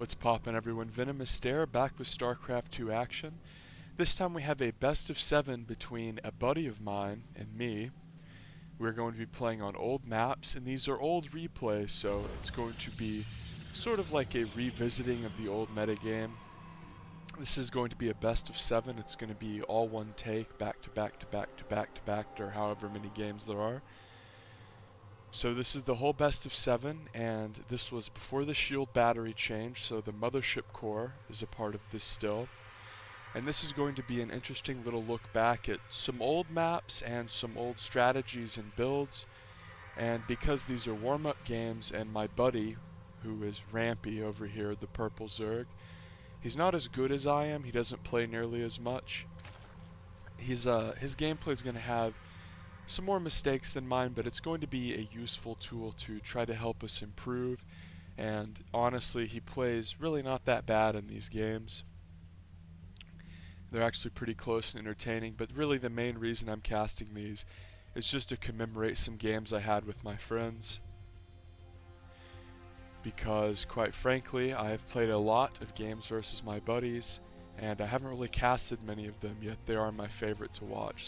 What's poppin', everyone? VenomousStare back with StarCraft 2 action. This time we have a best of 7 between a buddy of mine and me. We're going to be playing on old maps, and these are old replays, so it's going to be sort of like a revisiting of the old metagame. This is going to be a best of 7. It's going to be all one take, back to back to back to back to back, or however many games there are. So this is the whole best of 7, and this was before the shield battery change, so the mothership core is a part of this still. And this is going to be an interesting little look back at some old maps and some old strategies and builds. And because these are warm-up games, and my buddy, who is Rampy over here, the purple Zerg, he's not as good as I am. He doesn't play nearly as much. His gameplay is going to have some more mistakes than mine, but it's going to be a useful tool to try to help us improve. And honestly, he plays really not that bad in these games. They're actually pretty close and entertaining, but really the main reason I'm casting these is just to commemorate some games I had with my friends. Because, quite frankly, I have played a lot of games versus my buddies, and I haven't really casted many of them, yet they are my favorite to watch.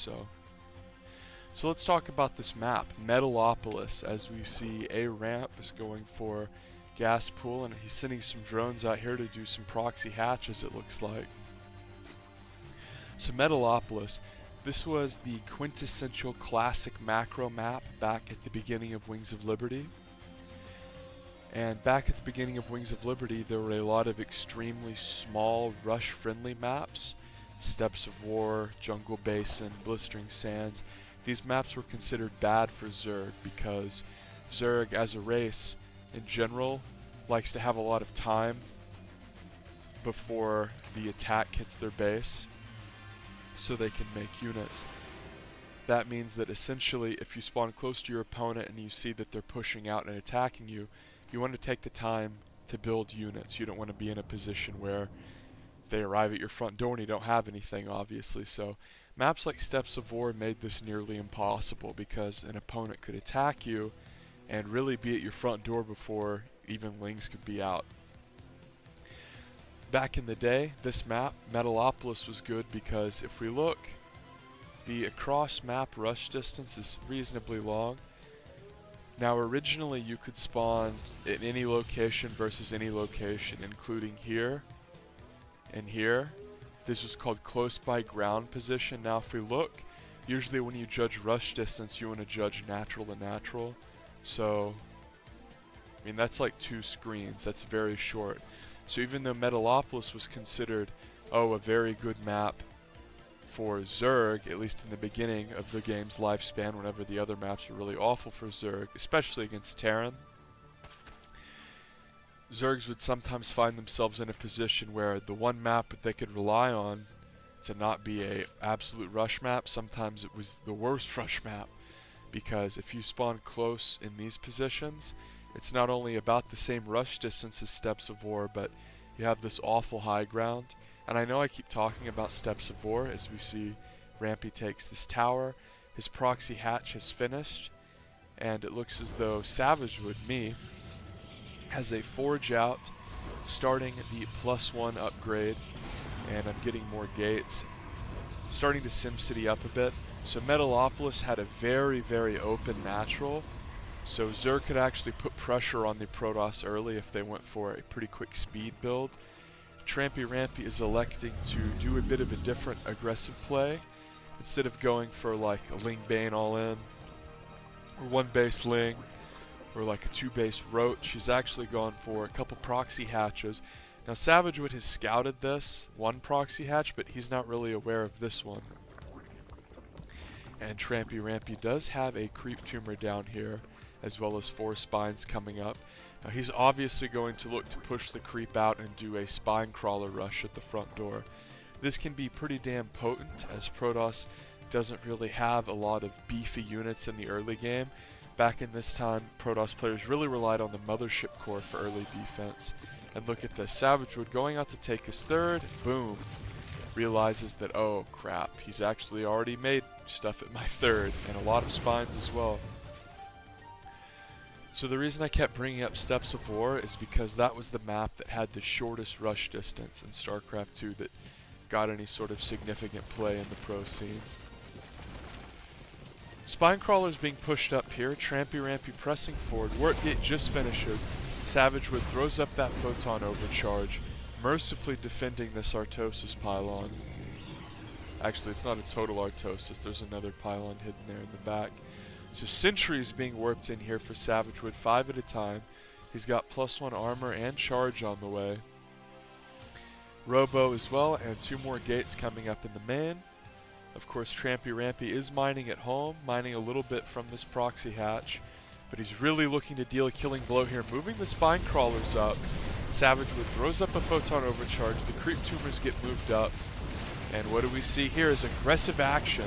So let's talk about this map, Metalopolis. As we see, a ramp is going for gas pool, and he's sending some drones out here to do some proxy hatches, it looks like. So Metalopolis, this was the quintessential classic macro map back at the beginning of Wings of Liberty. And back at the beginning of Wings of Liberty, there were a lot of extremely small, rush-friendly maps. Steppes of War, Jungle Basin, Blistering Sands. These maps were considered bad for Zerg because Zerg, as a race, in general, likes to have a lot of time before the attack hits their base, so they can make units. That means that essentially, if you spawn close to your opponent and you see that they're pushing out and attacking you, you want to take the time to build units. You don't want to be in a position where they arrive at your front door and you don't have anything, obviously. So maps like Steppes of War made this nearly impossible because an opponent could attack you and really be at your front door before even lings could be out. Back in the day, this map, Metalopolis, was good because if we look, the across map rush distance is reasonably long. Now originally you could spawn at any location versus any location, including here and here. This was called close by ground position. Now if we look, usually when you judge rush distance, you want to judge natural to natural. So, I mean, that's like 2 screens. That's very short. So even though Metalopolis was considered, a very good map for Zerg, at least in the beginning of the game's lifespan, whenever the other maps were really awful for Zerg, especially against Terran, Zergs would sometimes find themselves in a position where the one map that they could rely on to not be a absolute rush map, sometimes it was the worst rush map, because if you spawn close in these positions, it's not only about the same rush distance as Steppes of War, but you have this awful high ground. And I know I keep talking about Steppes of War as we see Rampy takes this tower. His proxy hatch has finished, and it looks as though Savagwood, me, has a forge out, starting the +1 upgrade, and I'm getting more gates, starting to SimCity up a bit. So Metalopolis had a very, very open natural, so Zerg could actually put pressure on the Protoss early if they went for a pretty quick speed build. Rampy is electing to do a bit of a different aggressive play. Instead of going for like a Ling Bane all in, or 1 base Ling, or like a 2 base Roach, he's actually gone for a couple proxy hatches. Now Savagwood has scouted this one proxy hatch, but he's not really aware of this one. And Rampy does have a creep tumor down here, as well as 4 spines coming up. Now he's obviously going to look to push the creep out and do a spine crawler rush at the front door. This can be pretty damn potent, as Protoss doesn't really have a lot of beefy units in the early game. Back in this time, Protoss players really relied on the mothership core for early defense. And look at this, Savagwood going out to take his 3rd, boom, realizes that, oh crap, he's actually already made stuff at my 3rd, and a lot of spines as well. So the reason I kept bringing up Steps of War is because that was the map that had the shortest rush distance in StarCraft 2 that got any sort of significant play in the pro scene. Spinecrawler's being pushed up here, Rampy pressing forward, Warp Gate just finishes, Savagwood throws up that Photon Overcharge, mercifully defending this Artosis pylon. Actually, it's not a total Artosis, there's another pylon hidden there in the back. So Sentry is being warped in here for Savagwood 5 at a time. He's got +1 armor and charge on the way. Robo as well, and 2 more gates coming up in the main. Of course, Rampy is mining at home, mining a little bit from this proxy hatch, but he's really looking to deal a killing blow here, moving the spine crawlers up. Savagwood throws up a Photon Overcharge, the creep tumors get moved up, and what do we see here is aggressive action.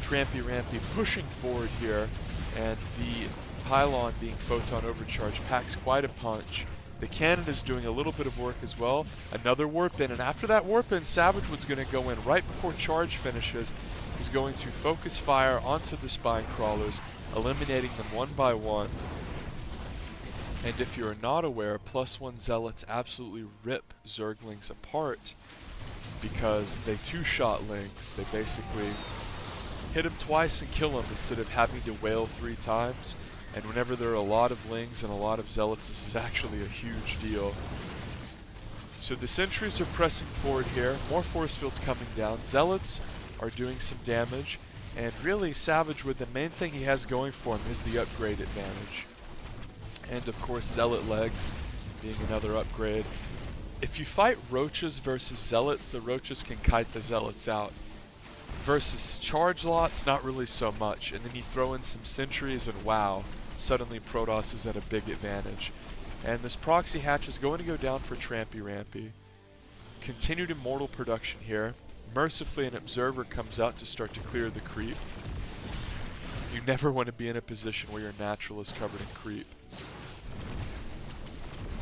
Rampy pushing forward here, and the pylon being Photon Overcharge packs quite a punch. The cannon is doing a little bit of work as well. Another warp in, and after that warp in, Savagwood's going to go in right before charge finishes. He's going to focus fire onto the spine crawlers, eliminating them one by one. And if you're not aware, +1 zealots absolutely rip Zerglings apart because they two-shot Lings. They basically hit him twice and kill him instead of having to wail 3 times. And whenever there are a lot of Lings and a lot of Zealots, this is actually a huge deal. So the Sentries are pressing forward here, more force fields coming down, Zealots are doing some damage, and really Savagwood, the main thing he has going for him is the upgrade advantage. And of course Zealot legs being another upgrade. If you fight Roaches versus Zealots, the Roaches can kite the Zealots out. Versus charge lots, not really so much, and then you throw in some Sentries and wow, suddenly Protoss is at a big advantage. And this proxy hatch is going to go down for Rampy. Continued immortal production here. Mercifully, an observer comes out to start to clear the creep. You never want to be in a position where your natural is covered in creep.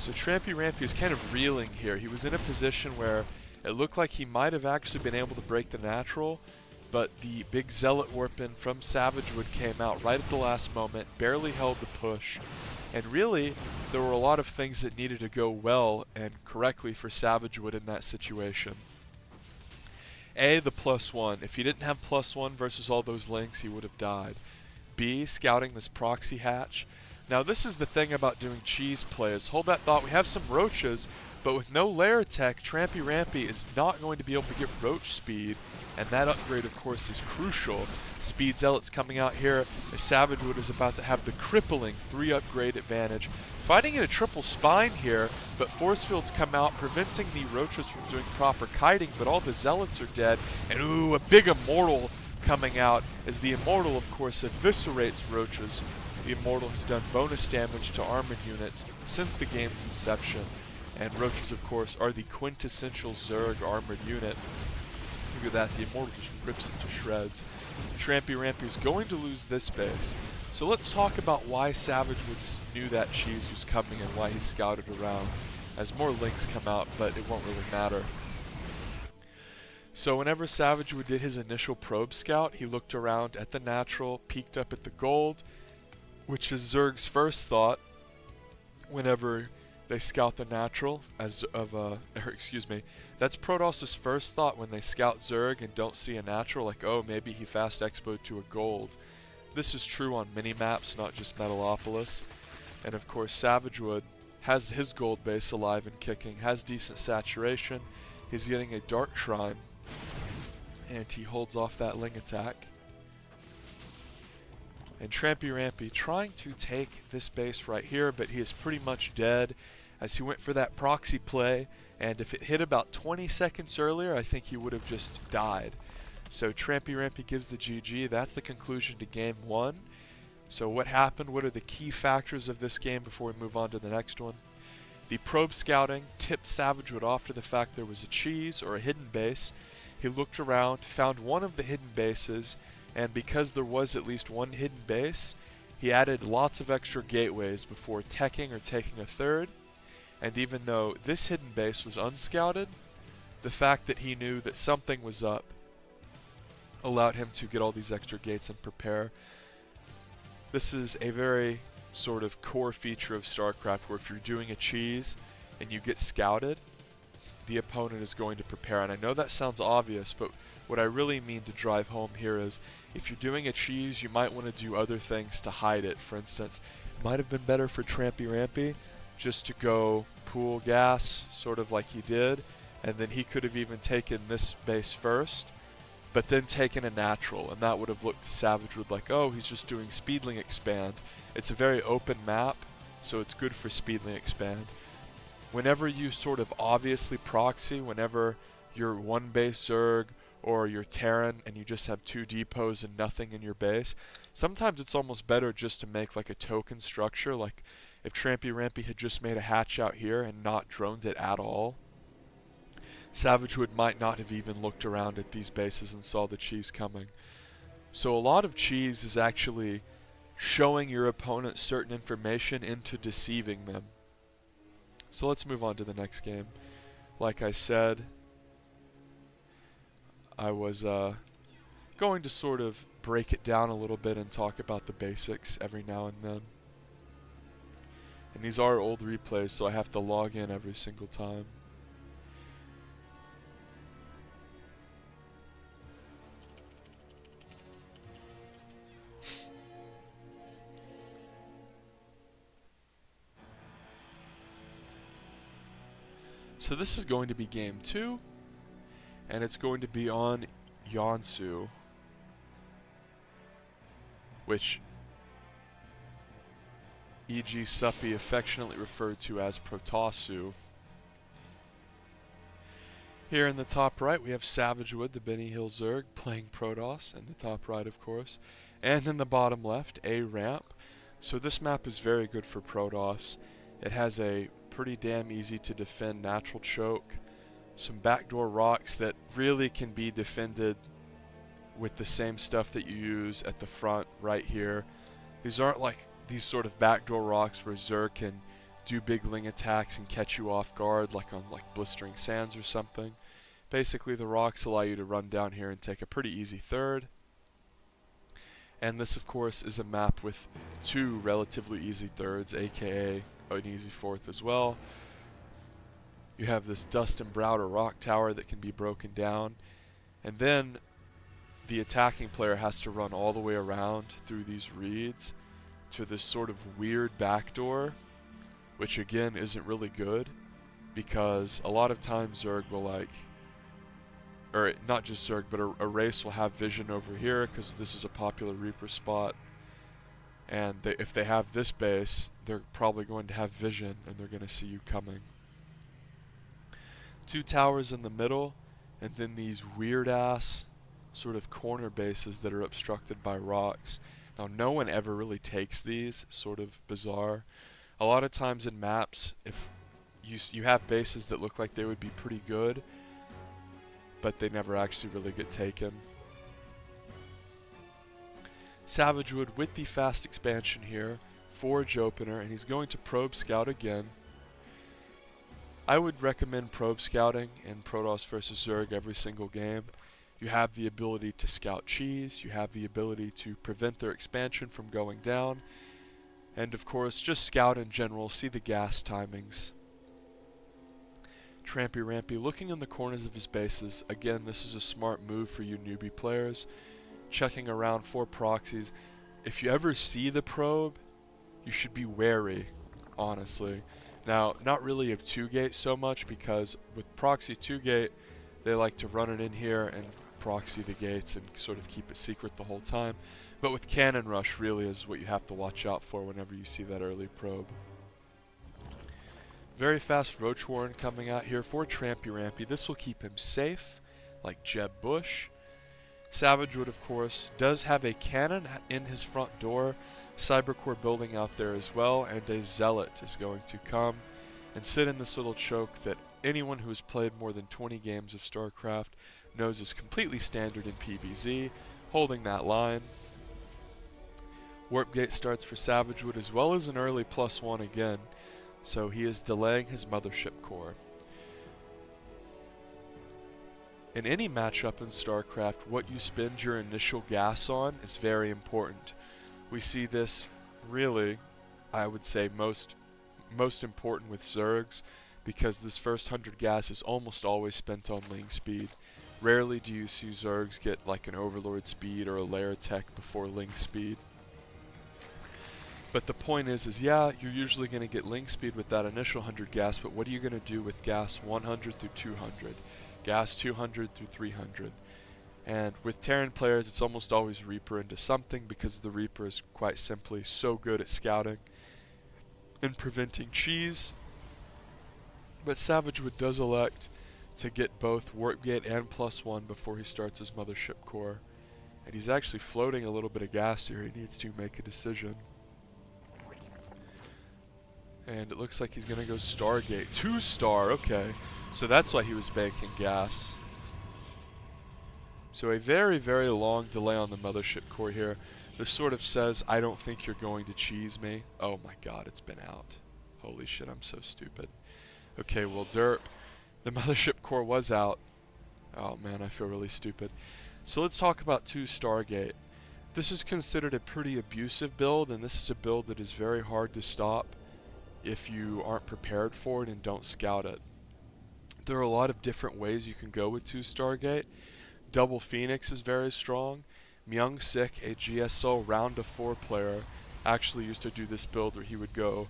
So Rampy is kind of reeling here. He was in a position where it looked like he might have actually been able to break the natural, but the big Zealot warp-in from Savagwood came out right at the last moment, barely held the push, and really, there were a lot of things that needed to go well and correctly for Savagwood in that situation. A, the +1. If he didn't have +1 versus all those Lings, he would have died. B, scouting this proxy hatch. Now this is the thing about doing cheese plays. Hold that thought, we have some Roaches, but with no layer tech, Rampy is not going to be able to get Roach speed, and that upgrade, of course, is crucial. Speed Zealots coming out here as Savagwood is about to have the crippling 3 upgrade advantage. Fighting in a triple spine here, but force fields come out, preventing the Roaches from doing proper kiting, but all the Zealots are dead, and ooh, a big Immortal coming out, as the Immortal, of course, eviscerates Roaches. The Immortal has done bonus damage to armored units since the game's inception. And Roaches, of course, are the quintessential Zerg armored unit. Look at that, the Immortal just rips it to shreds. Rampy is going to lose this base. So let's talk about why Savagwood knew that cheese was coming and why he scouted around, as more Lings come out, but it won't really matter. So whenever Savagwood did his initial probe scout, he looked around at the natural, peeked up at the gold, which is Zerg's first thought whenever they scout the natural, that's Protoss's first thought when they scout Zerg and don't see a natural, like, oh, maybe he fast expoed to a gold. This is true on mini-maps, not just Metalopolis. And of course, Savagwood has his gold base alive and kicking, has decent saturation, he's getting a Dark Shrine, and he holds off that Ling attack. And Rampy trying to take this base right here, but he is pretty much dead as he went for that proxy play, and if it hit about 20 seconds earlier, I think he would have just died. So Rampy gives the GG. That's the conclusion to game 1. So what happened? What are the key factors of this game before we move on to the next one? The probe scouting tipped Savagwood off to the fact there was a cheese or a hidden base. He looked around, found one of the hidden bases, and because there was at least one hidden base, he added lots of extra gateways before teching or taking a third. And even though this hidden base was unscouted, the fact that he knew that something was up allowed him to get all these extra gates and prepare. This is a very sort of core feature of StarCraft where if you're doing a cheese and you get scouted, the opponent is going to prepare. And I know that sounds obvious, but what I really mean to drive home here is if you're doing a cheese, you might want to do other things to hide it. For instance, it might have been better for Rampy just to go pool gas, sort of like he did, and then he could have even taken this base first, but then taken a natural, and that would have looked to Savagwood like, oh, he's just doing Speedling Expand. It's a very open map, so it's good for Speedling Expand. Whenever you sort of obviously proxy, whenever you're one base Zerg or you're Terran and you just have 2 depots and nothing in your base, sometimes it's almost better just to make like a token structure. Like if Rampy had just made a hatch out here and not droned it at all, Savagwood might not have even looked around at these bases and saw the cheese coming. So a lot of cheese is actually showing your opponent certain information into deceiving them. So let's move on to the next game. Like I said, I was going to sort of break it down a little bit and talk about the basics every now and then. And these are old replays, so I have to log in every single time. So this is going to be game 2, and it's going to be on Yonsu, which E.G. Suppy affectionately referred to as Protosu. Here in the top right we have Savagwood, the Benny Hill Zerg, playing Protoss, in the top right of course, and in the bottom left, a ramp. So this map is very good for Protoss. It has a pretty damn easy to defend natural choke, some backdoor rocks that really can be defended with the same stuff that you use at the front right here. These aren't like these sort of backdoor rocks where Zerg can do big ling attacks and catch you off guard like on like Blistering Sands or something. Basically the rocks allow you to run down here and take a pretty easy third. And this of course is a map with 2 relatively easy thirds, aka an easy fourth as well. You have this Dust and Browder rock tower that can be broken down, and then the attacking player has to run all the way around through these reeds to this sort of weird backdoor, which again isn't really good because a lot of times Zerg will like, or not just Zerg, but a race will have vision over here because this is a popular Reaper spot. And if they have this base, they're probably going to have vision and they're going to see you coming. 2 towers in the middle, and then these weird ass sort of corner bases that are obstructed by rocks. Now no one ever really takes these, sort of bizarre. A lot of times in maps, if you have bases that look like they would be pretty good, but they never actually really get taken. Savagwood with the fast expansion here, Forge Opener, and he's going to Probe Scout again. I would recommend Probe Scouting in Protoss vs Zerg every single game. You have the ability to scout cheese, you have the ability to prevent their expansion from going down, and of course just scout in general, see the gas timings. Rampy looking in the corners of his bases. Again, this is a smart move for you newbie players. Checking around for proxies. If you ever see the probe, you should be wary, honestly. Now, not really of 2-gate so much, because with proxy 2-gate, they like to run it in here and proxy the gates and sort of keep it secret the whole time. But with Cannon Rush really is what you have to watch out for whenever you see that early probe. Very fast Roach Warren coming out here for Rampy. This will keep him safe, like Jeb Bush. Savagwood, of course, does have a cannon in his front door, Cybercore building out there as well, and a Zealot is going to come and sit in this little choke that anyone who has played more than 20 games of StarCraft knows is completely standard in PvZ, holding that line. Warp Gate starts for Savagwood as well as an early +1 again, so he is delaying his Mothership Core. In any matchup in StarCraft, what you spend your initial gas on is very important. We see this really I would say most important with Zergs, because this first 100 gas is almost always spent on Ling speed. Rarely do you see Zergs get like an Overlord speed or a Lair tech before Ling speed. But the point is yeah, you're usually going to get Ling speed with that initial 100 gas, but what are you going to do with gas 100 through 200, gas 200 through 300? And with Terran players, it's almost always Reaper into something, because the Reaper is quite simply so good at scouting and preventing cheese. But Savagwood does elect to get both Warp Gate and +1 before he starts his Mothership Core. And he's actually floating a little bit of gas here. He needs to make a decision. And it looks like he's going to go Stargate. 2-star, okay. So that's why he was banking gas. So a very, very long delay on the Mothership Core here. This sort of says, I don't think you're going to cheese me. Oh my god, it's been out. Holy shit, I'm so stupid. Okay, well, derp. The Mothership Core was out. Oh man, I feel really stupid. So let's talk about 2 Stargate. This is considered a pretty abusive build, and this is a build that is very hard to stop if you aren't prepared for it and don't scout it. There are a lot of different ways you can go with 2 Stargate. Double Phoenix is very strong. Myung-Sik, a GSO round of 4 player, actually used to do this build where he would go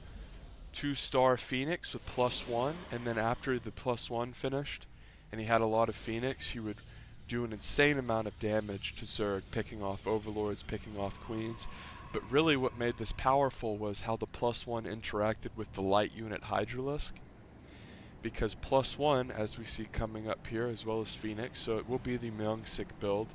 2-star Phoenix with +1, and then after the +1 finished and he had a lot of Phoenix, he would do an insane amount of damage to Zerg, picking off Overlords, picking off Queens. But really what made this powerful was how the +1 interacted with the light unit Hydralisk, because +1, as we see coming up here, as well as Phoenix, so it will be the Myung-Sik build.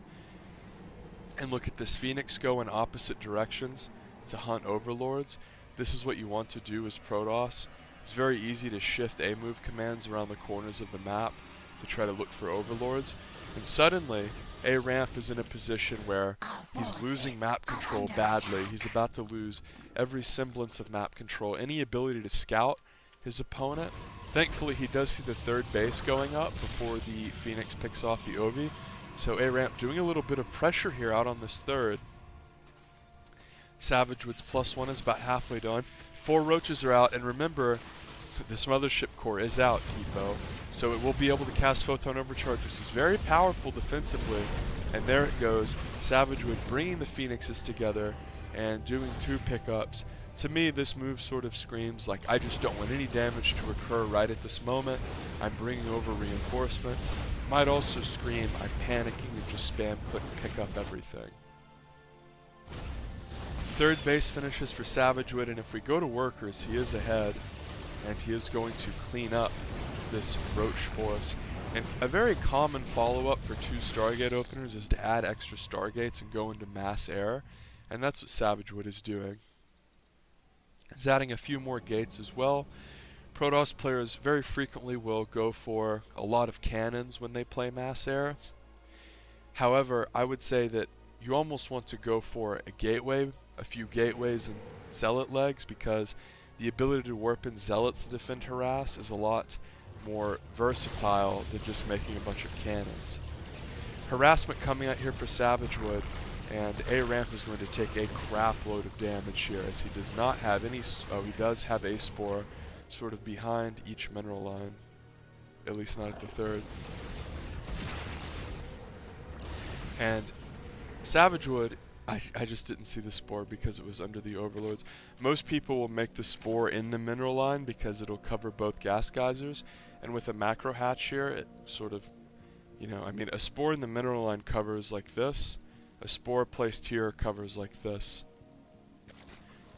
And look at this, Phoenix go in opposite directions to hunt Overlords. This is what you want to do as Protoss. It's very easy to shift A-move commands around the corners of the map to try to look for Overlords. And suddenly, A-Ramp is in a position where he's losing map control badly. He's about to lose every semblance of map control, any ability to scout his opponent. Thankfully, he does see the 3rd base going up before the Phoenix picks off the Ovi. So A-Ramp doing a little bit of pressure here out on this 3rd. Savagwood's +1 is about halfway done. 4 roaches are out, and remember, this Mothership Core is out, Heatbow, so it will be able to cast Photon Overcharge, which is very powerful defensively. And there it goes, Savagwood bringing the Phoenixes together and doing 2 pickups. To me, this move sort of screams like, I just don't want any damage to occur right at this moment. I'm bringing over reinforcements. Might also scream, I'm panicking and just spam click pick up everything. 3rd base finishes for Savagwood, and if we go to workers, he is ahead, and he is going to clean up this Roach force. And a very common follow-up for 2 Stargate openers is to add extra Stargates and go into mass air, and that's what Savagwood is doing. He's adding a few more gates as well. Protoss players very frequently will go for a lot of cannons when they play mass air. However, I would say that you almost want to go for a gateway, a few gateways and zealot legs, because the ability to warp in zealots to defend harass is a lot more versatile than just making a bunch of cannons. Harassment coming out here for Savagwood, and A-Ramp is going to take a crap load of damage here, as he does not have any, he does have a Spore sort of behind each mineral line, at least not at the 3rd. And Savagwood, I just didn't see the Spore because it was under the Overlords. Most people will make the Spore in the mineral line because it'll cover both gas geysers, and with a macro hatch here, it sort of, you know, I mean, a Spore in the mineral line covers like this, a Spore placed here covers like this.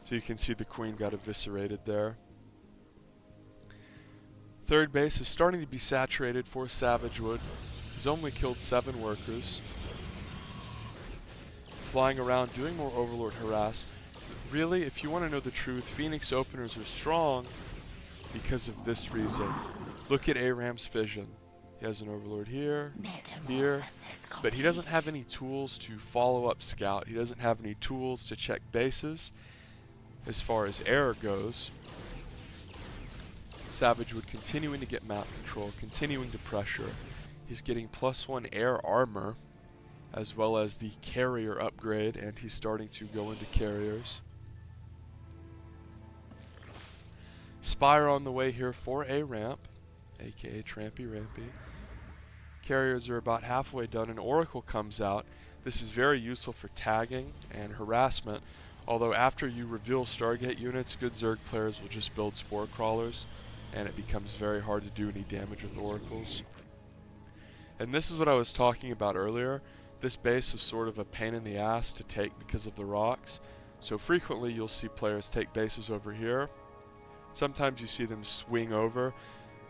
So you can see the Queen got eviscerated there. 3rd base is starting to be saturated for Savagwood. He's only killed 7 workers. Flying around, doing more Overlord harass. Really, if you want to know the truth, Phoenix openers are strong because of this reason. Look at A-Ramp's vision. He has an Overlord here, here, but he doesn't have any tools to follow up scout. He doesn't have any tools to check bases as far as air goes. Savagwood continuing to get map control, continuing to pressure. He's getting +1 air armor, as well as the carrier upgrade, and he's starting to go into carriers. Expire on the way here for a ramp, aka Rampy. Carriers are about halfway done, and Oracle comes out. This is very useful for tagging and harassment, although after you reveal Stargate units, good Zerg players will just build Spore Crawlers, and it becomes very hard to do any damage with Oracles. And this is what I was talking about earlier. This base is sort of a pain in the ass to take because of the rocks, so frequently you'll see players take bases over here. Sometimes you see them swing over.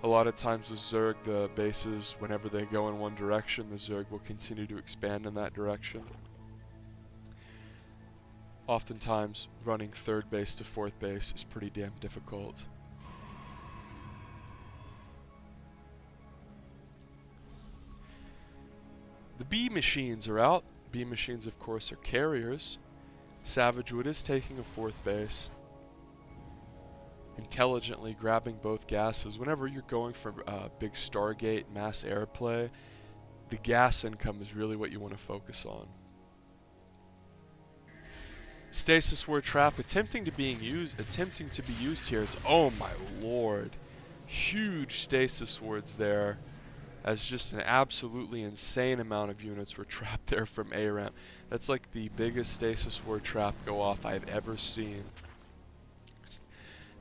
A lot of times with Zerg, the bases, whenever they go in one direction, the Zerg will continue to expand in that direction. Oftentimes, running third base to fourth base is pretty damn difficult. The B machines are out. B machines, of course, are carriers. Savagwood is taking a fourth base, intelligently grabbing both gases. Whenever you're going for big Stargate mass airplay, the gas income is really what you want to focus on. Stasis Ward Trap attempting to be used here is, oh my lord, huge Stasis Wards there, as just an absolutely insane amount of units were trapped there from A-Ramp. That's like the biggest Stasis Ward Trap go off I've ever seen.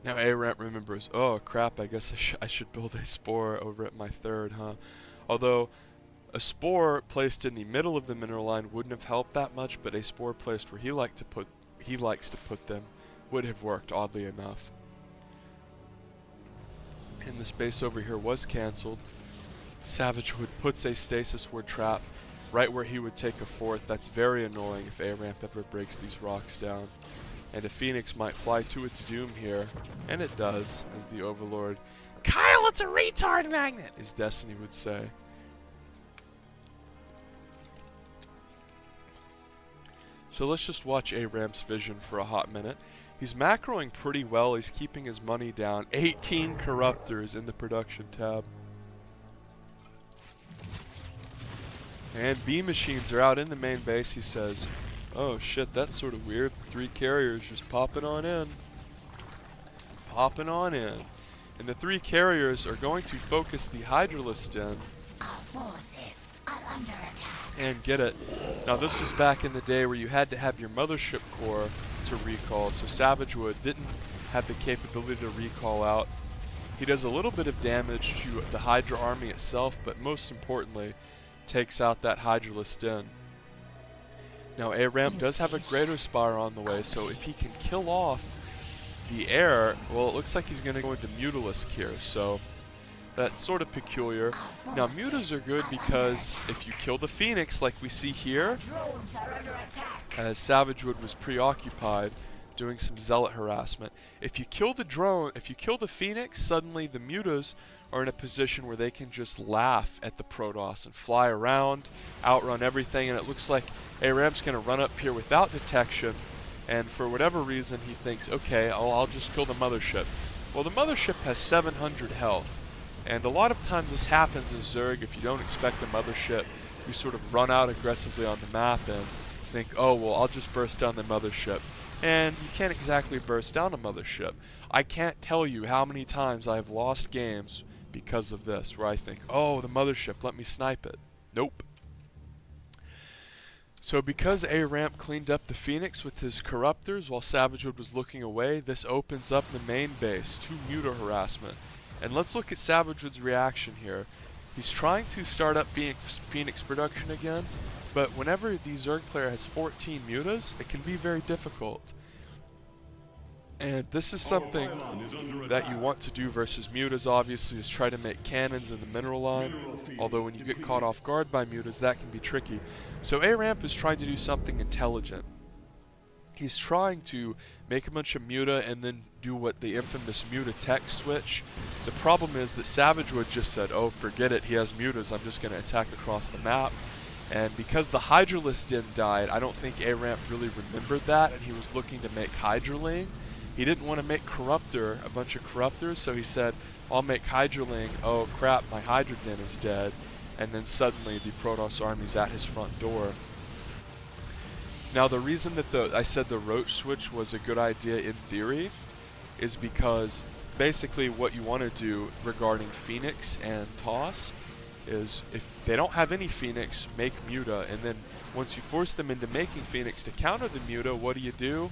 Now A-Ramp remembers, oh crap, I guess I should build a Spore over at my third, huh? Although, a Spore placed in the middle of the mineral line wouldn't have helped that much, but a Spore placed where he likes to put them would have worked, oddly enough. And this base over here was cancelled. Savagwood puts a Stasis Ward Trap right where he would take a fourth. That's very annoying if A-Ramp ever breaks these rocks down. And a Phoenix might fly to its doom here, and it does, as the Overlord, "Kyle, it's a retard magnet," as Destiny would say. So let's just watch A-Ramp's vision for a hot minute. He's macroing pretty well, he's keeping his money down. 18 Corruptors in the production tab. And B machines are out in the main base. He says, oh shit, that's sort of weird. 3 carriers just popping on in. Popping on in. And the 3 carriers are going to focus the Hydralisk in. Our forces are under attack. And get it. Now this was back in the day where you had to have your mothership core to recall, so Savagwood didn't have the capability to recall out. He does a little bit of damage to the Hydra army itself, but most importantly, takes out that Hydralisk in. Now A-Ramp does have a Greater Spire on the way, so if he can kill off the air, well, it looks like he's going to go into Mutalisk here, so that's sort of peculiar. Now mutas are good because if you kill the Phoenix like we see here, as Savagwood was preoccupied doing some zealot harassment, if you kill the Phoenix, suddenly the mutas are in a position where they can just laugh at the Protoss and fly around, outrun everything, and it looks like A-Ramp's going to run up here without detection, and for whatever reason he thinks, okay, I'll just kill the mothership. Well, the mothership has 700 health, and a lot of times this happens in Zerg. If you don't expect the mothership, you sort of run out aggressively on the map and think, oh, well, I'll just burst down the mothership. And you can't exactly burst down a mothership. I can't tell you how many times I have lost games because of this, where I think, oh, the mothership, let me snipe it. Nope. So because A-Ramp cleaned up the Phoenix with his Corruptors while Savagwood was looking away, this opens up the main base to muta harassment. And let's look at Savagwood's reaction here. He's trying to start up Phoenix production again, but whenever the Zerg player has 14 mutas, it can be very difficult. And this is something that you want to do versus mutas, obviously, is try to make cannons in the mineral line. Although when you get caught off guard by mutas, that can be tricky. So A-Ramp is trying to do something intelligent. He's trying to make a bunch of muta and then do what the infamous muta tech switch. The problem is that Savagwood just said, oh, forget it, he has mutas, I'm just going to attack across the map. And because the Hydralisk din died, I don't think A-Ramp really remembered that, and he was looking to make Hydraling. He didn't want to make a bunch of Corruptors, so he said, I'll make Hydraling, oh crap, my Hydra din is dead. And then suddenly the Protoss army's at his front door. Now the reason that I said the roach switch was a good idea in theory is because basically what you want to do regarding Phoenix and Toss is if they don't have any Phoenix, make Muta, and then once you force them into making Phoenix to counter the Muta, what do?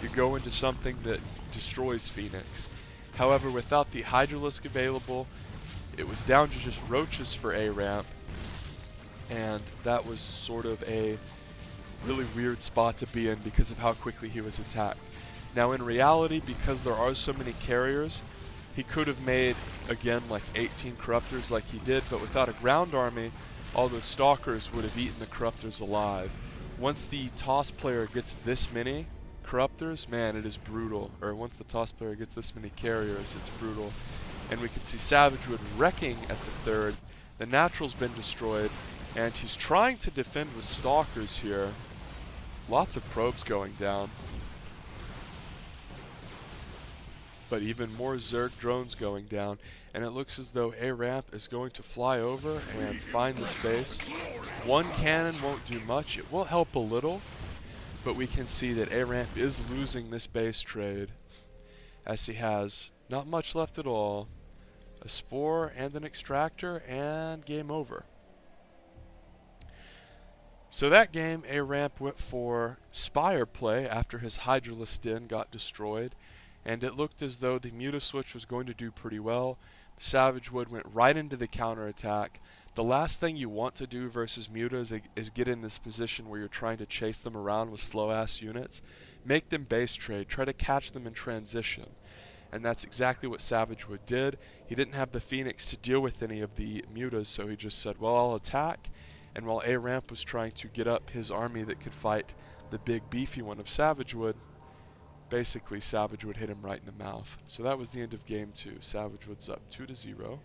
You go into something that destroys Phoenix. However, without the Hydralisk available, it was down to just roaches for A ramp, and that was sort of a really weird spot to be in because of how quickly he was attacked. Now in reality, because there are so many carriers, he could have made, again, like 18 Corruptors like he did, but without a ground army, all those Stalkers would have eaten the Corruptors alive. Once the Toss player gets this many Corruptors, man, it is brutal. Or once the Toss player gets this many carriers, it's brutal. And we can see Savagwood wrecking at the third. The Natural's been destroyed, and he's trying to defend with Stalkers here. Lots of probes going down. But even more Zerg drones going down, and it looks as though A ramp is going to fly over and find this base. One cannon won't do much. It will help a little, but we can see that A ramp is losing this base trade, as he has not much left at all. A Spore and an Extractor, and game over. So that game, A ramp went for Spire play after his Hydralisk Den got destroyed, and it looked as though the Muta switch was going to do pretty well. Savagwood went right into the counterattack. The last thing you want to do versus Mutas is get in this position where you're trying to chase them around with slow-ass units. Make them base trade. Try to catch them in transition. And that's exactly what Savagwood did. He didn't have the Phoenix to deal with any of the Mutas, so he just said, well, I'll attack. And while A ramp was trying to get up his army that could fight the big beefy one of Savagwood, basically Savagwood hit him right in the mouth. So that was the end of game 2. Savagwood's up 2-0.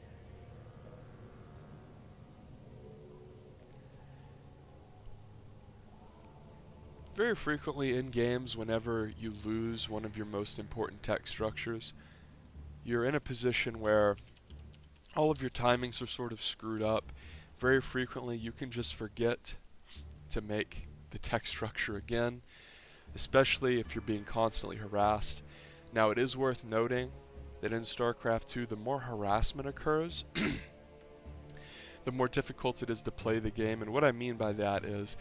Very frequently in games, whenever you lose one of your most important tech structures, you're in a position where all of your timings are sort of screwed up. Very frequently you can just forget to make the tech structure again, especially if you're being constantly harassed. Now it is worth noting that in StarCraft 2, the more harassment occurs, the more difficult it is to play the game. And what I mean by that is,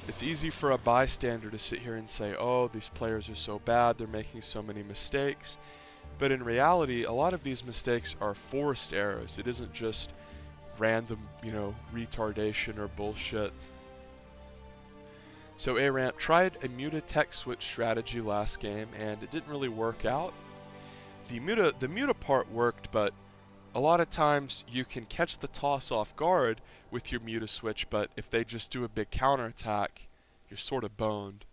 it's easy for a bystander to sit here and say, oh, these players are so bad, they're making so many mistakes. But in reality, a lot of these mistakes are forced errors. It isn't just random, retardation or bullshit. So A ramp tried a Muta tech switch strategy last game, and it didn't really work out. The Muta part worked, but a lot of times you can catch the Toss off guard with your Muta switch, but if they just do a big counterattack, you're sort of boned.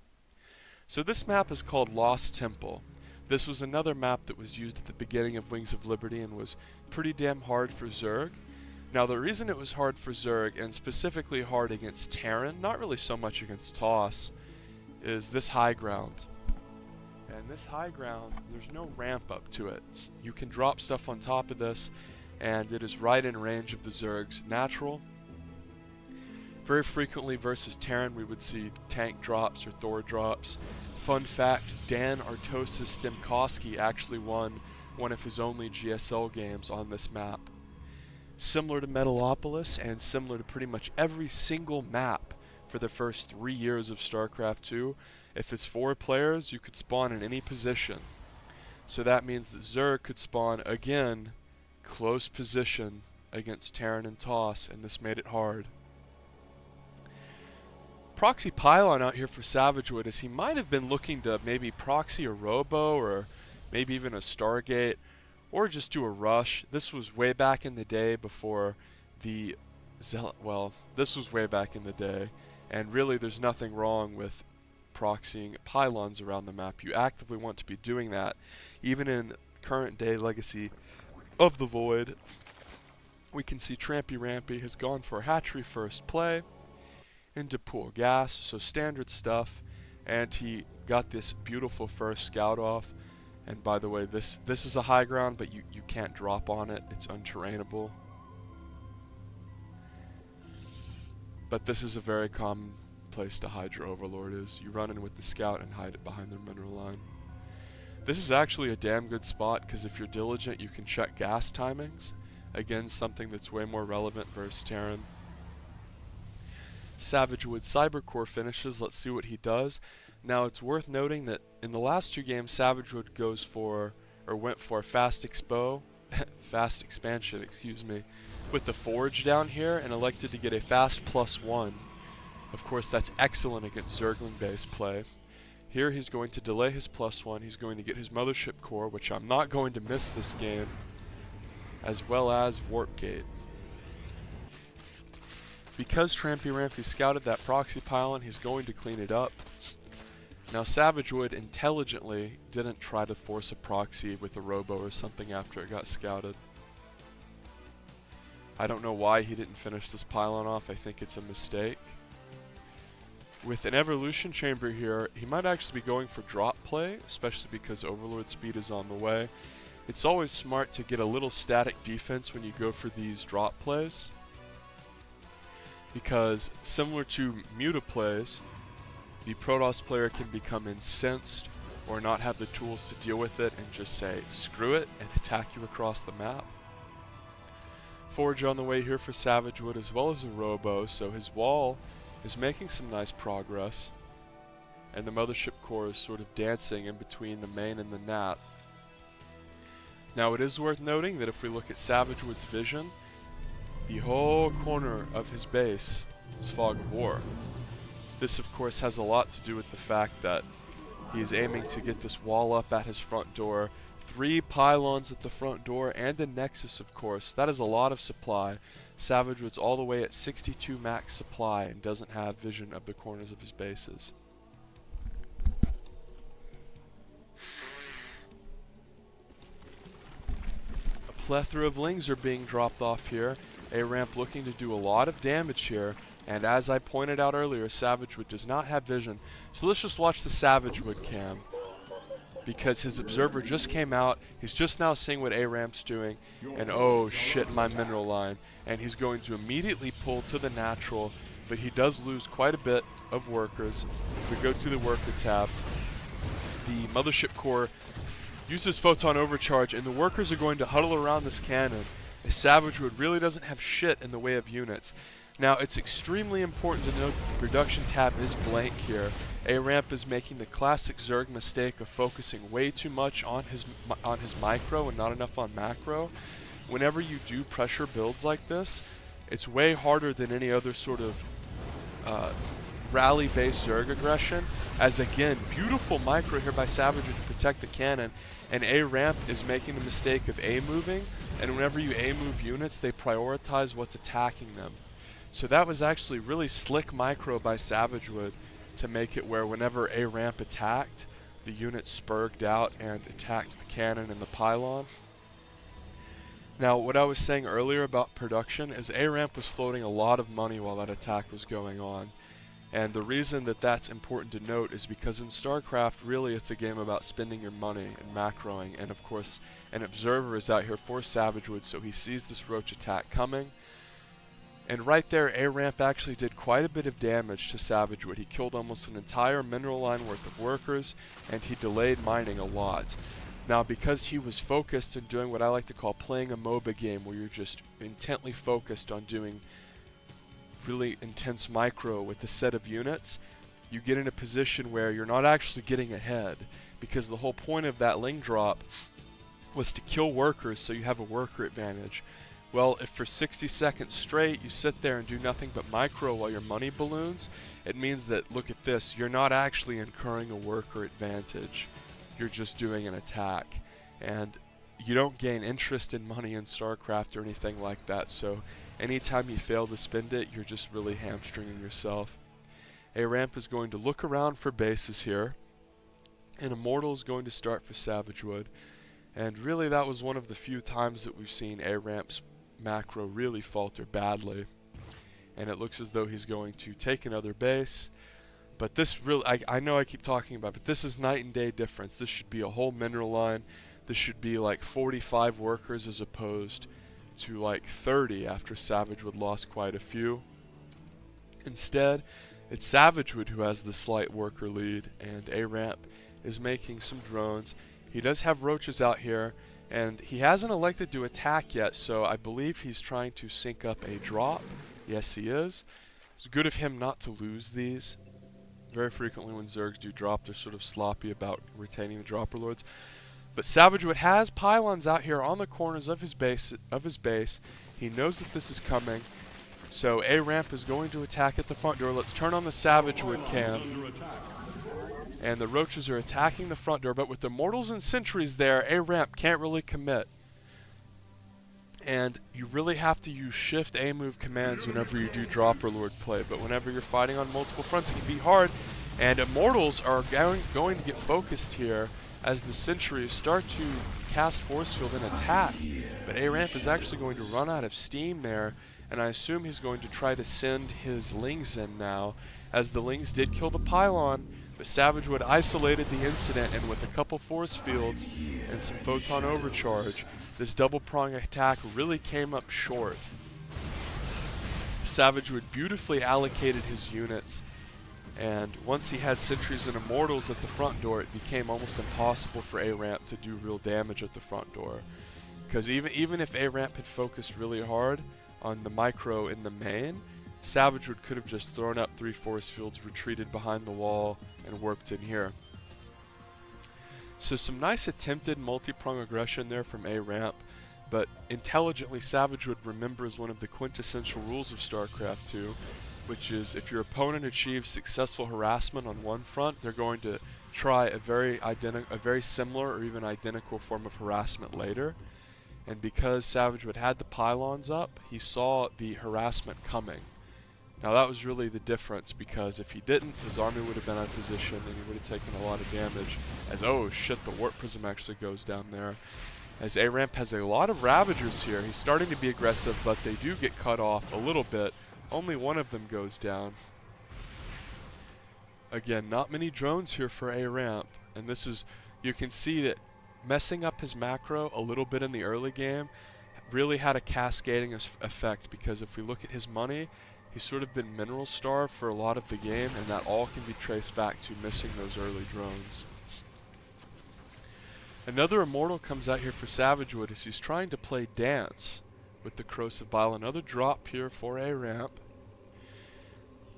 So this map is called Lost Temple. This was another map that was used at the beginning of Wings of Liberty and was pretty damn hard for Zerg. Now the reason it was hard for Zerg, and specifically hard against Terran, not really so much against Toss, is this high ground. And this high ground, there's no ramp up to it. You can drop stuff on top of this, and it is right in range of the Zerg's natural. Very frequently versus Terran, we would see tank drops or Thor drops. Fun fact, Dan Artosis Stemkowski actually won one of his only GSL games on this map. Similar to Metalopolis, and similar to pretty much every single map for the first 3 years of StarCraft 2, if it's 4 players, you could spawn in any position. So that means that Zerg could spawn again, close position against Terran and Toss, and this made it hard. Proxy Pylon out here for Savagwood, as he might have been looking to maybe proxy a Robo, or maybe even a Stargate, or just do a rush. This was way back in the day before the this was way back in the day, and really there's nothing wrong with proxying pylons around the map. You actively want to be doing that, even in current day Legacy of the Void. We can see Rampy has gone for a hatchery first play into pool gas, so standard stuff, and he got this beautiful first scout off. And by the way, this is a high ground, but you can't drop on it. It's unterrainable. But this is a very common place to hide your Overlord is. You run in with the scout and hide it behind their mineral line. This is actually a damn good spot because if you're diligent you can check gas timings. Again, something that's way more relevant versus Terran. Savagwood Cybercore finishes. Let's see what he does. Now it's worth noting that in the last 2 games Savagwood went for fast expansion, excuse me, with the forge down here and elected to get a fast +1. Of course that's excellent against Zergling based play. Here he's going to delay his +1, he's going to get his Mothership Core, which I'm not going to miss this game, as well as Warp Gate. Because Rampy scouted that proxy pylon, he's going to clean it up. Now Savagwood intelligently didn't try to force a proxy with a robo or something after it got scouted. I don't know why he didn't finish this pylon off, I think it's a mistake. With an evolution chamber here, he might actually be going for drop play, especially because Overlord speed is on the way. It's always smart to get a little static defense when you go for these drop plays, because similar to Muta plays, the Protoss player can become incensed or not have the tools to deal with it and just say screw it and attack you across the map. Forge on the way here for Savagwood as well as a robo, so his wall is making some nice progress, and the Mothership Core is sort of dancing in between the main and the nap. Now it is worth noting that if we look at Savagwood's vision, the whole corner of his base is Fog of War. This of course has a lot to do with the fact that he is aiming to get this wall up at his front door, 3 pylons at the front door, and a nexus of course. That is a lot of supply. Savagwood's all the way at 62 max supply and doesn't have vision of the corners of his bases. A plethora of lings are being dropped off here. A ramp looking to do a lot of damage here, and as I pointed out earlier, Savagwood does not have vision. So let's just watch the Savagwood cam, because his observer just came out, he's just now seeing what A-Ramp's doing, and oh shit, my mineral line. And he's going to immediately pull to the natural, but he does lose quite a bit of workers. If we go to the worker tab, the Mothership Core uses Photon Overcharge, and the workers are going to huddle around this cannon. Savagwood really doesn't have shit in the way of units. Now it's extremely important to note that the production tab is blank here. A-Ramp is making the classic Zerg mistake of focusing way too much on his micro and not enough on macro. Whenever you do pressure builds like this, it's way harder than any other sort of rally-based Zerg aggression, as again, beautiful micro here by Savagwood to protect the cannon, and A-Ramp is making the mistake of A-moving, and whenever you A-move units, they prioritize what's attacking them. So that was actually really slick micro by Savagwood to make it where whenever A-Ramp attacked, the unit spurged out and attacked the cannon and the pylon. Now, what I was saying earlier about production is A-Ramp was floating a lot of money while that attack was going on. And the reason that that's important to note is because in StarCraft, really it's a game about spending your money and macroing. And of course, an observer is out here for Savagwood, so he sees this roach attack coming. And right there, A-Ramp actually did quite a bit of damage to Savagwood. He killed almost an entire mineral line worth of workers, and he delayed mining a lot. Now, because he was focused on doing what I like to call playing a MOBA game, where you're just intently focused on doing really intense micro with a set of units, you get in a position where you're not actually getting ahead, because the whole point of that ling drop was to kill workers so you have a worker advantage. Well, if for 60 seconds straight you sit there and do nothing but micro while your money balloons, it means that, look at this, you're not actually incurring a worker advantage. You're just doing an attack. And you don't gain interest in money in StarCraft or anything like that, so anytime you fail to spend it, you're just really hamstringing yourself. A-Ramp is going to look around for bases here, and Immortal is going to start for Savagwood. And really that was one of the few times that we've seen A-Ramp's macro really falter badly. And it looks as though he's going to take another base. But this really, I know I keep talking about it, but this is night and day difference. This should be a whole mineral line. This should be like 45 workers as opposed to like 30 after Savagwood lost quite a few. Instead, it's Savagwood who has the slight worker lead, and A-Ramp is making some drones. He does have roaches out here, and he hasn't elected to attack yet, so I believe he's trying to sync up a drop. Yes, he is. It's good of him not to lose these. Very frequently when Zergs do drop, they're sort of sloppy about retaining the dropper lords. But Savagwood has pylons out here on the corners of his base. He knows that this is coming, so A ramp is going to attack at the front door. Let's turn on the Savagwood cam. And the roaches are attacking the front door, but with the mortals and sentries there, A ramp can't really commit. And you really have to use shift A move commands whenever you do dropper lord play, but whenever you're fighting on multiple fronts, it can be hard. And immortals are going to get focused here as the sentries start to cast force field and attack. But A ramp is actually going to run out of steam there, and I assume he's going to try to send his lings in now, as the lings did kill the pylon. But Savagwood isolated the incident, and with a couple force fields and some photon overcharge, this double prong attack really came up short. Savagwood beautifully allocated his units, and once he had sentries and immortals at the front door, it became almost impossible for A ramp to do real damage at the front door. Because even if A ramp had focused really hard on the micro in the main, Savagwood could have just thrown up 3 force fields, retreated behind the wall, and warped in here. So some nice attempted multi-prong aggression there from A ramp, but intelligently Savagwood remembers one of the quintessential rules of StarCraft 2, which is if your opponent achieves successful harassment on one front, they're going to try a very similar or even identical form of harassment later. And because Savagwood had the pylons up, he saw the harassment coming. Now that was really the difference, because if he didn't, his army would have been out of position and he would have taken a lot of damage. As, oh shit, the warp prism actually goes down there. As A ramp has a lot of Ravagers here, he's starting to be aggressive, but they do get cut off a little bit. Only one of them goes down. Again, not many drones here for A ramp, and this is, you can see that messing up his macro a little bit in the early game really had a cascading effect, because if we look at his money, he's sort of been mineral starved for a lot of the game, and that all can be traced back to missing those early drones. Another immortal comes out here for Savagwood as he's trying to play dance with the Corrosive Bile. Another drop here for A ramp.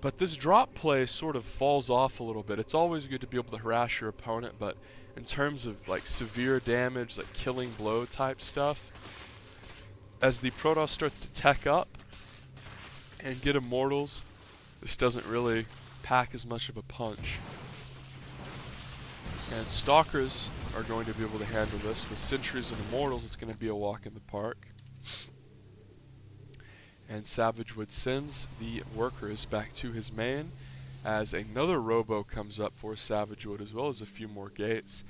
But this drop play sort of falls off a little bit. It's always good to be able to harass your opponent, but in terms of like severe damage, like killing blow type stuff, as the Protoss starts to tech up and get immortals, this doesn't really pack as much of a punch. And Stalkers are going to be able to handle this. With sentries and immortals, it's going to be a walk in the park. And Savagwood sends the workers back to his main as another robo comes up for Savagwood, as well as a few more gates.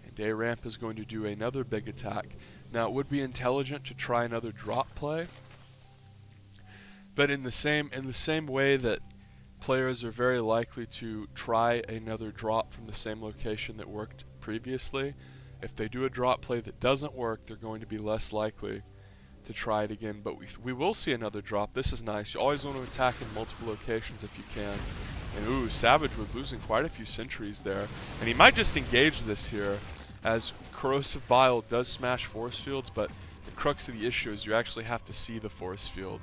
And A ramp is going to do another big attack. Now it would be intelligent to try another drop play, but in the same way that players are very likely to try another drop from the same location that worked previously, if they do a drop play that doesn't work, they're going to be less likely to try it again. But we will see another drop. This is nice. You always want to attack in multiple locations if you can. And ooh, Savagwood losing quite a few sentries there. And he might just engage this here, as Corrosive Bile does smash force fields, but the crux of the issue is you actually have to see the force field.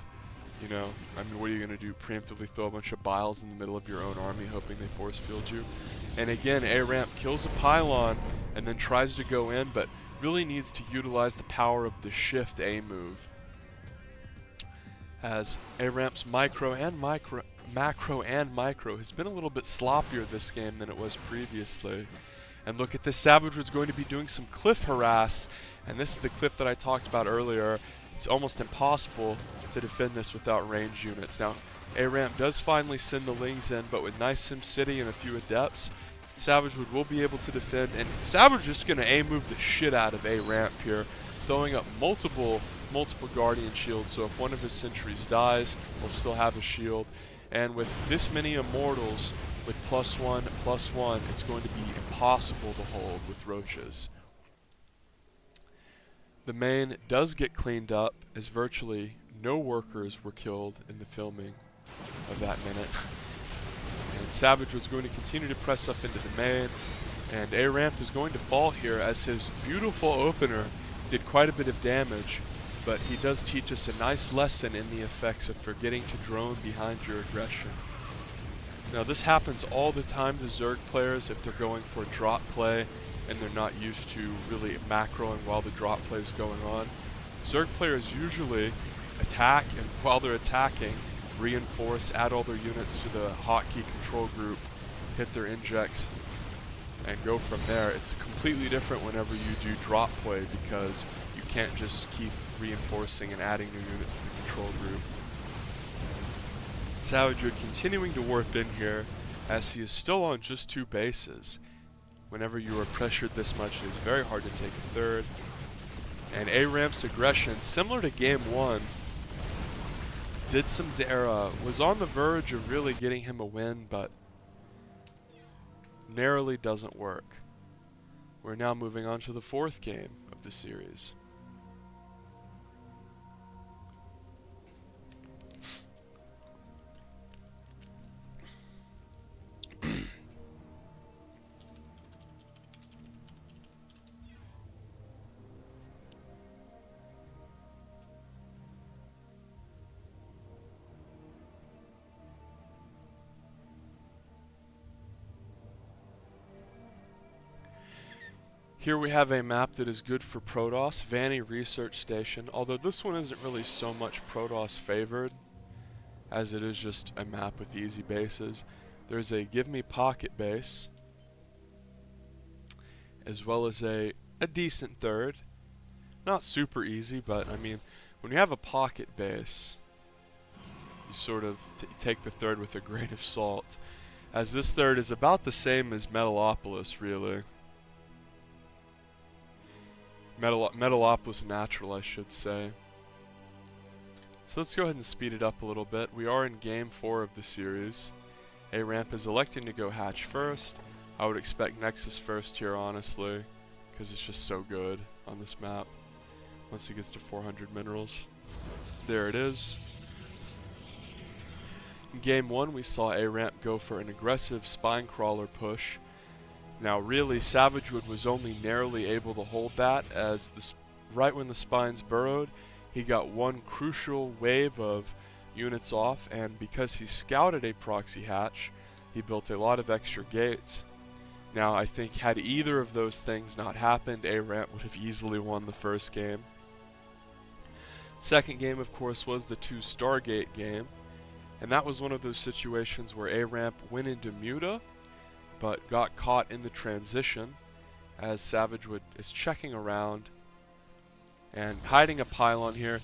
You know, I mean, what are you going to do? Preemptively throw a bunch of Biles in the middle of your own army hoping they force field you? And again, A ramp kills a pylon and then tries to go in, but really needs to utilize the power of the shift A move. As A ramp's macro and micro has been a little bit sloppier this game than it was previously. And look at this, Savagwood's going to be doing some cliff harass, and this is the cliff that I talked about earlier. It's almost impossible to defend this without range units. Now, A ramp does finally send the lings in, but with nice SimCity and a few adepts, Savagwood will be able to defend, and Savagwood's just going to A move the shit out of A ramp here, throwing up multiple Guardian shields, so if one of his sentries dies, he'll still have a shield. And with this many immortals, with +1/+1, it's going to be impossible to hold with roaches. The main does get cleaned up, as virtually no workers were killed in the filming of that minute. And Savagwood's going to continue to press up into the main, and A Ramp is going to fall here as his beautiful opener did quite a bit of damage, but he does teach us a nice lesson in the effects of forgetting to drone behind your aggression. Now this happens all the time to Zerg players if they're going for a drop play and they're not used to really macroing while the drop play is going on. Zerg players usually attack, and while they're attacking, reinforce, add all their units to the hotkey control group, hit their injects, and go from there. It's completely different whenever you do drop play because you can't just keep reinforcing and adding new units to the control group. Savagwood continuing to warp in here as he is still on just 2 bases. Whenever you are pressured this much, it is very hard to take a third. And A Ramp's aggression, similar to game 1, was on the verge of really getting him a win, but narrowly doesn't work. We're now moving on to the 4th game of the series. Here we have a map that is good for Protoss, Vanny Research Station, although this one isn't really so much Protoss favored, as it is just a map with easy bases. There's a Give Me Pocket base, as well as a decent third. Not super easy, but I mean, when you have a pocket base, you sort of take the third with a grain of salt, as this third is about the same as Metalopolis, really. Metalopolis Natural, I should say. So let's go ahead and speed it up a little bit. We are in game 4 of the series. A Ramp is electing to go Hatch first. I would expect Nexus first here, honestly, because it's just so good on this map once it gets to 400 minerals. There it is. In game 1, we saw A Ramp go for an aggressive spine crawler push. Now really, Savagwood was only narrowly able to hold that, as right when the spines burrowed, he got one crucial wave of units off, and because he scouted a proxy hatch, he built a lot of extra gates. Now I think had either of those things not happened, A Ramp would have easily won the first game. Second game, of course, was the 2 Stargate game, and that was one of those situations where A Ramp went into Muta, but got caught in the transition as Savagwood is checking around and hiding a pylon here.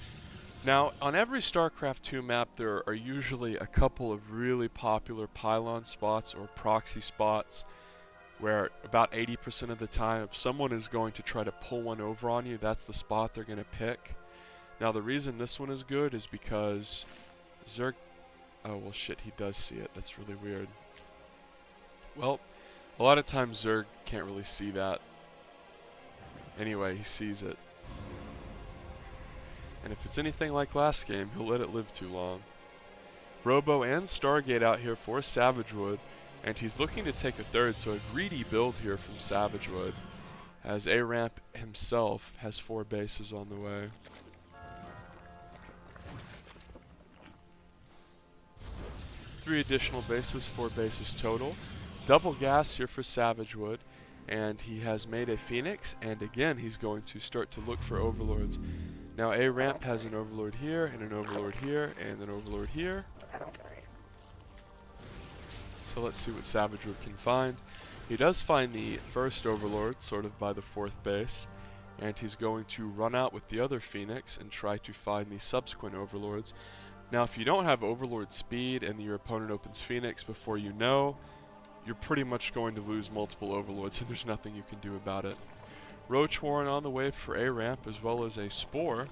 Now, on every StarCraft 2 map, there are usually a couple of really popular pylon spots or proxy spots where about 80% of the time, if someone is going to try to pull one over on you, that's the spot they're going to pick. Now, the reason this one is good is because Zerg... Oh, well, shit, he does see it. That's really weird. Well, a lot of times Zerg can't really see that. Anyway, he sees it. And if it's anything like last game, he'll let it live too long. Robo and Stargate out here for Savagwood, and he's looking to take a third, so a greedy build here from Savagwood, as A Ramp himself has 4 bases on the way. Three additional bases, 4 bases total. Double gas here for Savagwood, and he has made a Phoenix, and again he's going to start to look for overlords. Now A Ramp has an overlord here, and an overlord here, and an overlord here. So let's see what Savagwood can find. He does find the first overlord, sort of by the 4th base, and he's going to run out with the other Phoenix and try to find the subsequent overlords. Now if you don't have overlord speed and your opponent opens Phoenix before you know, you're pretty much going to lose multiple overlords, and there's nothing you can do about it. Roach Warren on the way for A Ramp, as well as a Spore.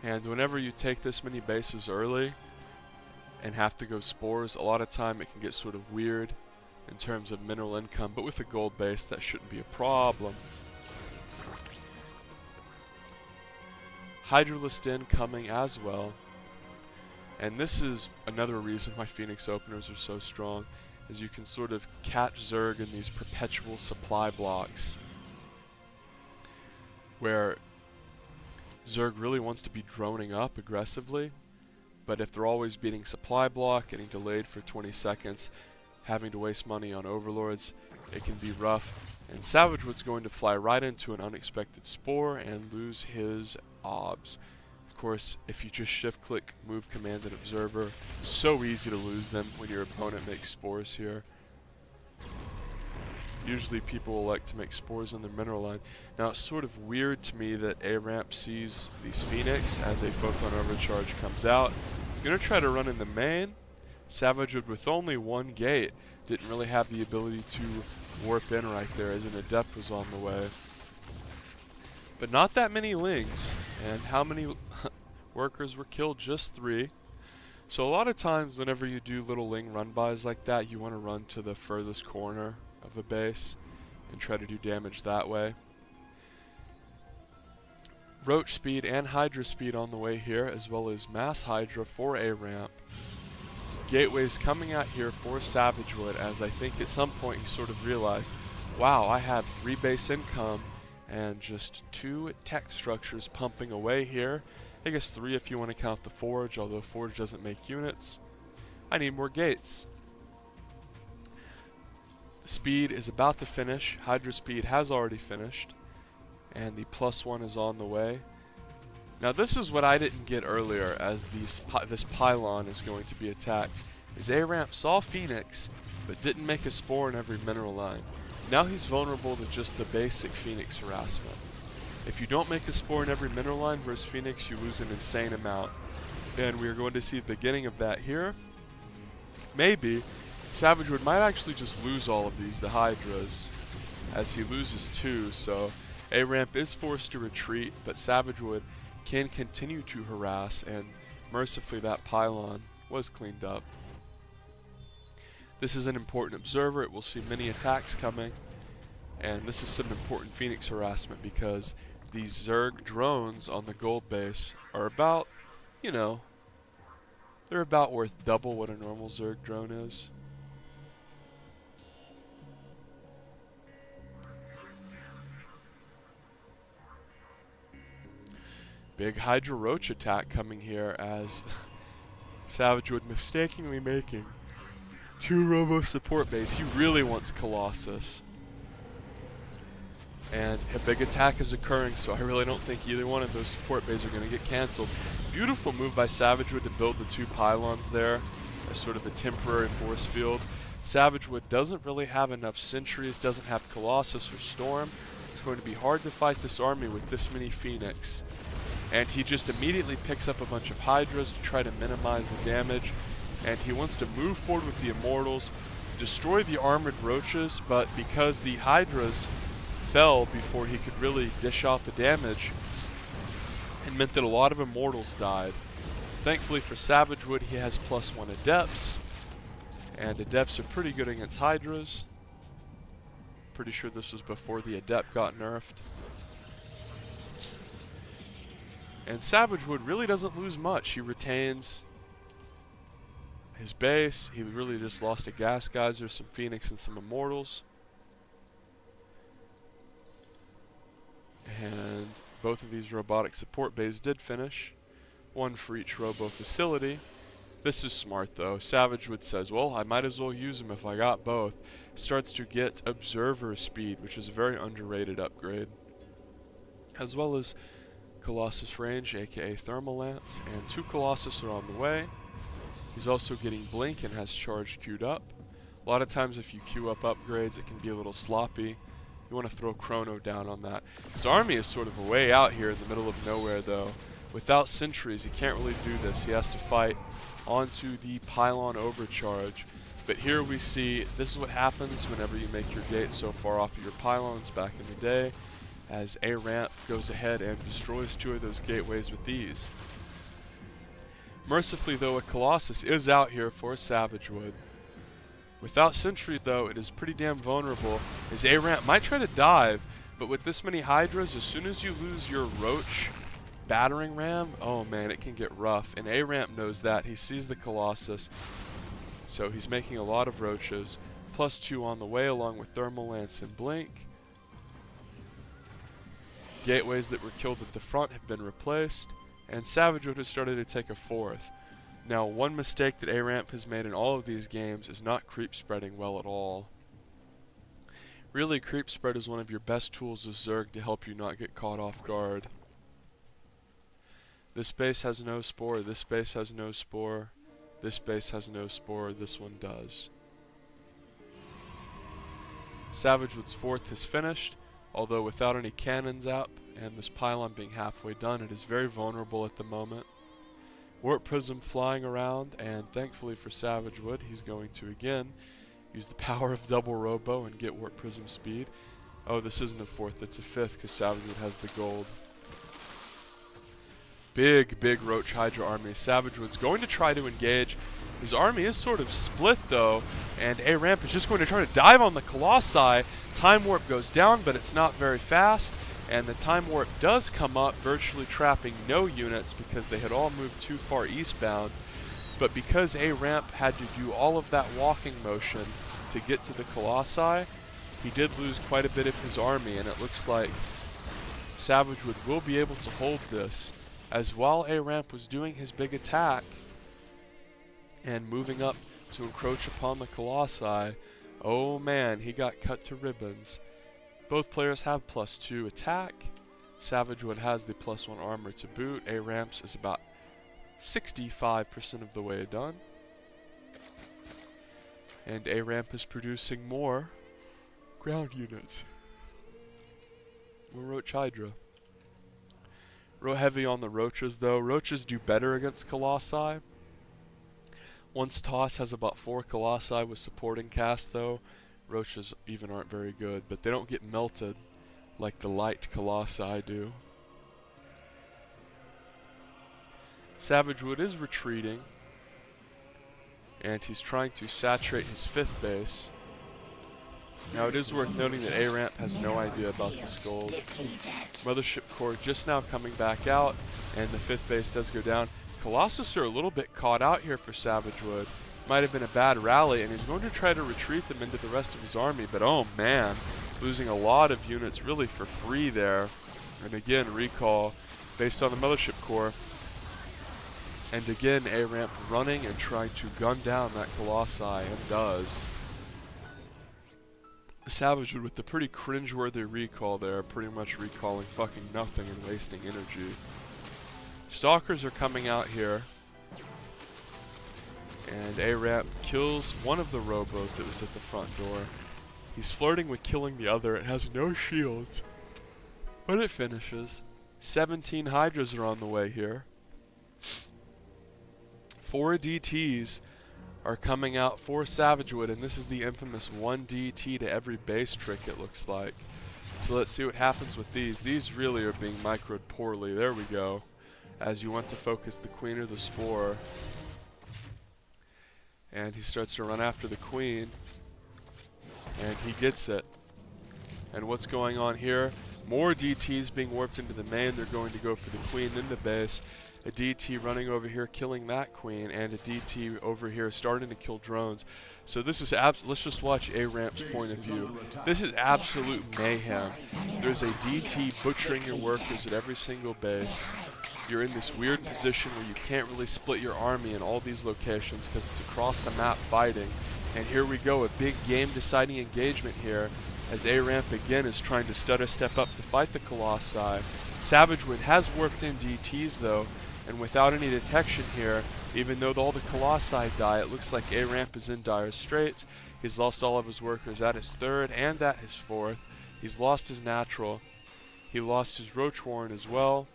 And whenever you take this many bases early and have to go Spores, a lot of time it can get sort of weird in terms of mineral income, but with a gold base that shouldn't be a problem. Hydralisk in coming as well. And this is another reason why Phoenix openers are so strong, is you can sort of catch Zerg in these perpetual supply blocks where Zerg really wants to be droning up aggressively, but if they're always beating supply block, getting delayed for 20 seconds, having to waste money on overlords, it can be rough. And Savagwood's going to fly right into an unexpected spore and lose his obs. Of course, if you just shift click, move command and observer, so easy to lose them when your opponent makes spores here. Usually people will like to make spores on their mineral line. Now it's sort of weird to me that A ramp sees these Phoenix as a photon overcharge comes out. I'm going to try to run in the main. Savagwood with only one gate didn't really have the ability to warp in right there as an adept was on the way. But not that many lings, and how many workers were killed? Just 3. So a lot of times whenever you do little ling run-bys like that, you want to run to the furthest corner of a base and try to do damage that way. Roach speed and Hydra speed on the way here, as well as mass Hydra for A ramp. Gateways coming out here for Savagwood, as I think at some point he sort of realized, wow, I have 3 base income and just 2 tech structures pumping away here. I guess 3 if you want to count the Forge, although Forge doesn't make units. I need more gates. Speed is about to finish. Hydra speed has already finished, and the +1 is on the way. Now this is what I didn't get earlier, as this pylon is going to be attacked. Is A ramp saw Phoenix, but didn't make a spore in every mineral line. Now he's vulnerable to just the basic Phoenix harassment. If you don't make a spore in every mineral line versus Phoenix, you lose an insane amount. And we are going to see the beginning of that here. Maybe Savagwood might actually just lose all of these, the Hydras, as he loses 2, so A ramp is forced to retreat, but Savagwood can continue to harass, and mercifully that pylon was cleaned up. This is an important observer. It will see many attacks coming, and this is some important Phoenix harassment because these Zerg drones on the gold base are about, you know, they're about worth double what a normal Zerg drone is. Big Hydra Roach attack coming here as Savagwood mistakenly making 2 Robo support base. He really wants Colossus. And a big attack is occurring, so I really don't think either one of those support bases are going to get cancelled. Beautiful move by Savagwood to build the 2 pylons there as sort of a temporary force field. Savagwood doesn't really have enough sentries, doesn't have Colossus or Storm. It's going to be hard to fight this army with this many Phoenix. And he just immediately picks up a bunch of Hydras to try to minimize the damage. And he wants to move forward with the Immortals, destroy the armored roaches, but because the Hydras fell before he could really dish out the damage, it meant that a lot of Immortals died. Thankfully for Savagwood, he has +1 Adepts, and Adepts are pretty good against Hydras. Pretty sure this was before the Adept got nerfed. And Savagwood really doesn't lose much. He retains his base. He really just lost a Gas Geyser, some Phoenix, and some Immortals. And both of these robotic support bays did finish. 1 for each robo facility. This is smart though. Savagwood says, well, I might as well use them if I got both. Starts to get Observer speed, which is a very underrated upgrade. As well as Colossus range, aka Thermal Lance, and 2 Colossus are on the way. He's also getting Blink and has Charge queued up. A lot of times if you queue up upgrades, it can be a little sloppy. You want to throw Chrono down on that. His army is sort of a way out here in the middle of nowhere though. Without sentries, he can't really do this. He has to fight onto the pylon overcharge. But here we see, this is what happens whenever you make your gates so far off of your pylons back in the day, as A ramp goes ahead and destroys 2 of those gateways with these. Mercifully though, a Colossus is out here for Savagwood. Without sentries though, it is pretty damn vulnerable, as A ramp might try to dive, but with this many Hydras, as soon as you lose your Roach battering ram, oh man, it can get rough. And A-Ramp knows that. He sees the Colossus, so he's making a lot of roaches. +2 on the way, along with Thermal Lance and Blink. Gateways that were killed at the front have been replaced, and Savagwood has started to take a 4th. Now, one mistake that A-Ramp has made in all of these games is not creep spreading well at all. Really, creep spread is one of your best tools as Zerg to help you not get caught off guard. This base has no spore, this base has no spore, this base has no spore, this one does. Savagwood's 4th is finished, although without any cannons up and this pylon being halfway done, it is very vulnerable at the moment. Warp Prism flying around, and thankfully for Savagwood, he's going to again use the power of double robo and get Warp Prism speed. Oh, this isn't a 4th, it's a 5th because Savagwood has the gold. Big Roach Hydra army. Savagwood's going to try to engage. His army is sort of split though, and A-Ramp is just going to try to dive on the Colossi. Time Warp goes down, but it's not very fast, and the Time Warp does come up, virtually trapping no units because they had all moved too far eastbound. But because A-Ramp had to do all of that walking motion to get to the Colossi, he did lose quite a bit of his army, and it looks like Savagwood will be able to hold this, as while A-Ramp was doing his big attack and moving up to encroach upon the Colossi, oh man, he got cut to ribbons. Both players have +2 attack. Savagwood has the +1 armor to boot. A-Ramp's is about 65% of the way done. And A-Ramp is producing more ground units. More Roach Hydra. Real heavy on the Roaches though. Roaches do better against Colossi. Once Toss has about 4 Colossi with supporting cast though. Roaches even aren't very good, but they don't get melted like the light Colossi do. Savagwood is retreating, and he's trying to saturate his 5th base. Now it is worth noting that A-Ramp has no idea about this gold. Mothership Core just now coming back out, and the 5th base does go down. Colossus are a little bit caught out here for Savagwood. Might have been a bad rally, and he's going to try to retreat them into the rest of his army, but oh man, losing a lot of units really for free there. And again, recall based on the Mothership Core. And again, A-Ramp running and trying to gun down that Colossi, and does. Savagwood with the pretty cringeworthy recall there, pretty much recalling fucking nothing and wasting energy. Stalkers are coming out here, and A-Ramp kills one of the robos that was at the front door. He's flirting with killing the other. It has no shields, but it finishes. 17 Hydras are on the way here. 4 DTs are coming out for Savagwood, and this is the infamous 1 DT to every base trick, it looks like. So let's see what happens with these. These really are being microed poorly. There we go. As you want to focus the queen or the spore. And he starts to run after the queen, and he gets it. And what's going on here? More DTs being warped into the main. They're going to go for the queen in the base. A DT running over here killing that queen, and a DT over here starting to kill drones. So this is let's just watch A-Ramp's point of view. This is absolute mayhem. There's a DT butchering your workers at every single base. You're in this weird position where you can't really split your army in all these locations because it's across the map fighting. And here we go, a big game deciding engagement here, as A-Ramp again is trying to stutter step up to fight the Colossi. Savagwood has warped in DTs though, and without any detection here, even though all the Colossi die, it looks like A-Ramp is in dire straits. He's lost all of his workers at his 3rd and at his 4th. He's lost his natural. He lost his Roach Warren as well.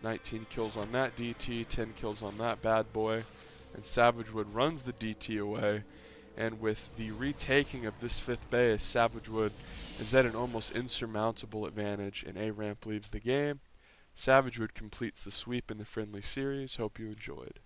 19 kills on that DT, 10 kills on that bad boy. And Savagwood runs the DT away. And with the retaking of this 5th base, Savagwood is at an almost insurmountable advantage, and A-Ramp leaves the game. Savagwood completes the sweep in the friendly series. Hope you enjoyed.